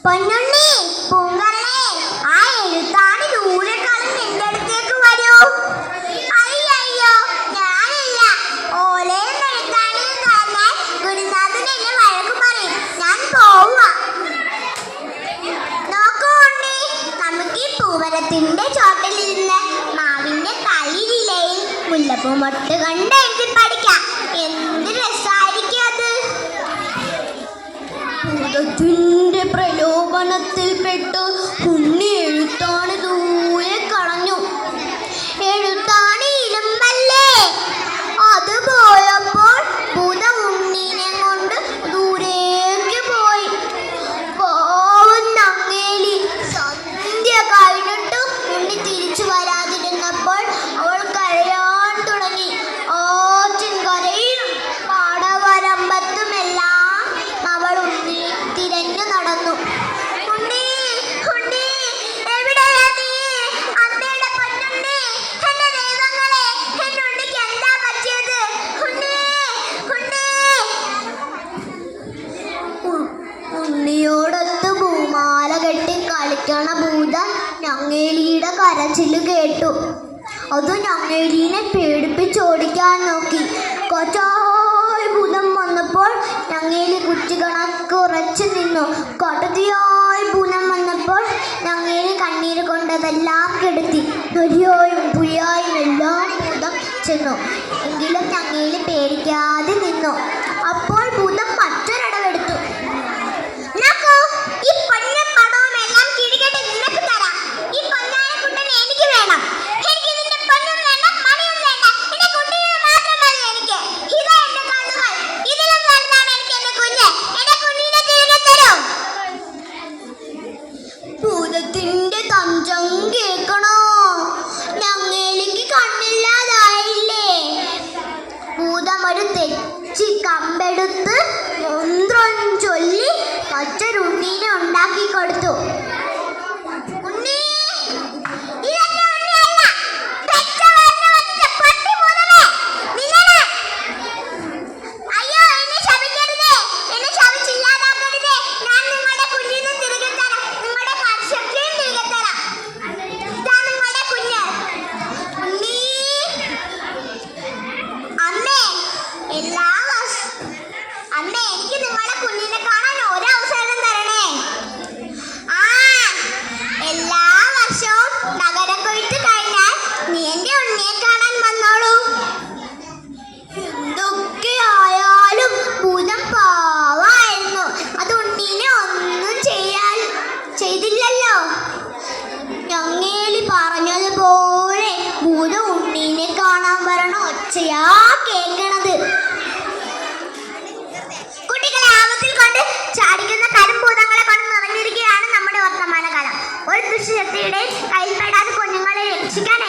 പൊന്നുണ്ണി, പൂങ്കരളെ, ആ എഴുത്താണി ദൂരെ കളഞ്ഞ് എന്റെ അടുത്തേക്ക് വരൂ. അയ്യോ, ഞാനില്ല. ഓലയും എഴുത്താണിയും തന്നെ ഗുരുനാഥൻ എന്നെ വഴക്ക് പറയും. ഞാൻ പോവാ. നോക്കൂ ഉണ്ണി, നമുക്ക് ഈ പൂമരത്തിന്റെ ചോട്ടിലിരുന്ന് മാവിന്റെ കളിയിലയിൽ മുല്ലപ്പൂ മൊട്ട് കണ്ട് എഴുതി പഠിക്കാം. എന്ത് രസായിരിക്കും അത്. ഭൂതത്തിന്റെ പ്രലോഭനത്തിൽപ്പെട്ട് ഉണ്ണി എഴുത്താണി ദൂരെ കളഞ്ഞു. എഴുത്താണി ഇരുമ്പല്ലേ. അത് പോയപ്പോൾ ഭൂതം ഉണ്ണീനെ കൊണ്ട് ദൂരേക്ക് പോയി. പാവം നങ്ങേലി. സന്ധ്യ കഴിഞ്ഞിട്ട് ഉണ്ണി തിരിച്ചു വരാതിരുന്നപ്പോൾ അവൾ കരയാൻ തുടങ്ങി. ആറ്റിൻകരയിൽ പാടവരമ്പത്തുമെല്ലാം അവൾ ഉണ്ണി തിരഞ്ഞു നടന്നു. ഉണ്ണി, ഉണ്ണി, എവിടെയാ നീ? അമ്മയുടെ പൊന്നുണ്ണി, എന്റെ ദൈവങ്ങളെ, എന്റെ ഉണ്ണിക്ക് എന്താ പറ്റിയത്? ഉണ്ണി, ഉണ്ണി. ഉണ്ണിയോടൊത്ത് പൂമാല കെട്ടി കളിക്കണ ഭൂതം ഞങ്ങേലിയുടെ കരച്ചില് കേട്ടു. അത് ഞങ്ങേലിനെ പേടിപ്പിച്ചോടിക്കാൻ നോക്കി. കൊച്ചായി ഭൂതം വന്നപ്പോൾ ഞങ്ങേലി കുറ്റികണക്ക് ഉറച്ചു നിന്നു. കൊട്ടത്തിയായി ഭൂതം വന്നപ്പോൾ ഞങ്ങേലി കണ്ണീര് കൊണ്ടതെല്ലാം കെടുത്തി. നരിയായും പുലിയായും എല്ലാം ഭൂതം ചെന്നു. എങ്കിലും ഞങ്ങേലി പേടിക്കാതെ നിന്നു. അപ്പോൾ ഭൂതം മറ്റൊരടവെടുത്തു. ഈ പൊന്നും പണവും എല്ലാം കിഴികെട്ടി നിനക്ക് തരാം. ഈ പൊന്നാരക്കുട്ടനെ എനിക്ക് വേണം. എനിക്ക് ഇതിന്റെ പൊന്നും വേണ്ട, മണിയും വേണ്ട. എന്റെ കുട്ടിയെ മാത്രം മതി എനിക്ക്. ഇതാ എന്റെ കണ്ണുകൾ. ഇതിലും വലുതാണ് എനിക്ക് എന്റെ കുഞ്ഞ്. എന്റെ കുഞ്ഞിനെ തിരികെ തരൂ. ഭൂതത്തിന്റെ തഞ്ചം കേൾക്കണോ? ഞങ്ങേലിക്ക് കണ്ണില്ലാതായില്ലേ? ഭൂതം ഒരു തെച്ചി കമ്പെടുത്ത് മന്ത്രം ചൊല്ലി മറ്റൊരുണ്ണീനെ ഉണ്ടാക്കി കൊടുത്തു. ഉണ്ണി, ഇതെന്റെ ഉണ്ണിയല്ല. അയ്യോ, എന്നെ ശപിക്കരുതേ. എന്നെ ശപിച്ചില്ലാതാക്കരുതേ. ഞാൻ നിങ്ങളുടെ കുഞ്ഞിനെ തിരികെ തരാം. നിങ്ങളുടെ കർഷകരെയും തിരികെ തരാം. ഇതാ നിങ്ങളുടെ കുഞ്ഞ്. ഉണ്ണി, അമ്മേ, അമ്മേ, എനിക്ക് നിങ്ങളുടെ കുഞ്ഞിനെ കാണാൻ ഒരവസരം തരണേ. എല്ലാ വർഷവും നഗരം കൊയ്ത്ത് കഴിഞ്ഞാൽ നീ എന്റെ ഉണ്ണിയെ കാണാൻ വന്നോളൂ. എന്തൊക്കെയായാലും ഭൂതം പാവായിരുന്നു. അത് ഉണ്ണീനെ ഒന്നും ചെയ്തില്ലല്ലോ. ഞങ്ങേലി പറഞ്ഞതുപോലെ ഭൂതം ഉണ്ണീനെ കാണാൻ വരണ ഒച്ചയാ കേൾക്കണത്. കുട്ടികളെ ആപത്തിൽ കൊണ്ട് ചാടിക്കുന്ന കരിമ്പൂതങ്ങളെ കൊണ്ട് നിറഞ്ഞിരിക്കുകയാണ് നമ്മുടെ വർത്തമാനകാലം. ഒരു ദുഷ്ടശക്തിയുടെ കയ്യിൽപ്പെടാതെ കുഞ്ഞുങ്ങളെ രക്ഷിക്കാൻ